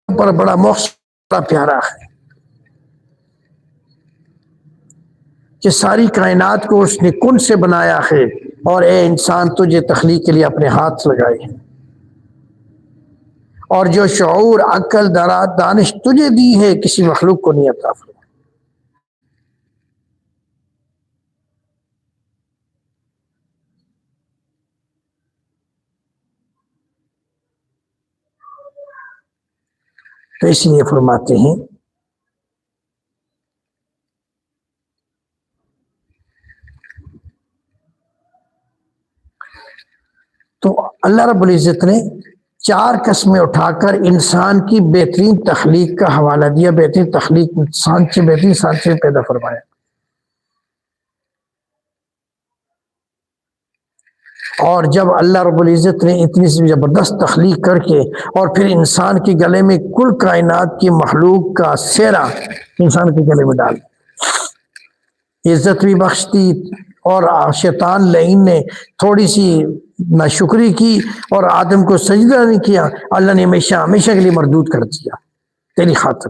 پر بڑا محسن بڑا پیارا ہے کہ ساری کائنات کو اس نے کن سے بنایا ہے، اور اے انسان تجھے تخلیق کے لیے اپنے ہاتھ لگائے ہیں، اور جو شعور، عقل، دانش تجھے دی ہے کسی مخلوق کو نہیں عطا فرمائی۔ تو اس لیے فرماتے ہیں تو اللہ رب العزت نے 4 قسمیں اٹھا کر انسان کی بہترین تخلیق کا حوالہ دیا، بہترین تخلیق بہترین سانچے پیدا فرمایا۔ اور جب اللہ رب العزت نے اتنی زبردست تخلیق کر کے اور پھر انسان کے گلے میں کل کائنات کی مخلوق کا سہرا انسان کے گلے میں ڈال عزت بھی بخش دی، اور شیطان لعین نے تھوڑی سی ناشکری کی اور آدم کو سجدہ نہیں کیا، اللہ نے ہمیشہ کے لیے مردود کر دیا تیری خاطر۔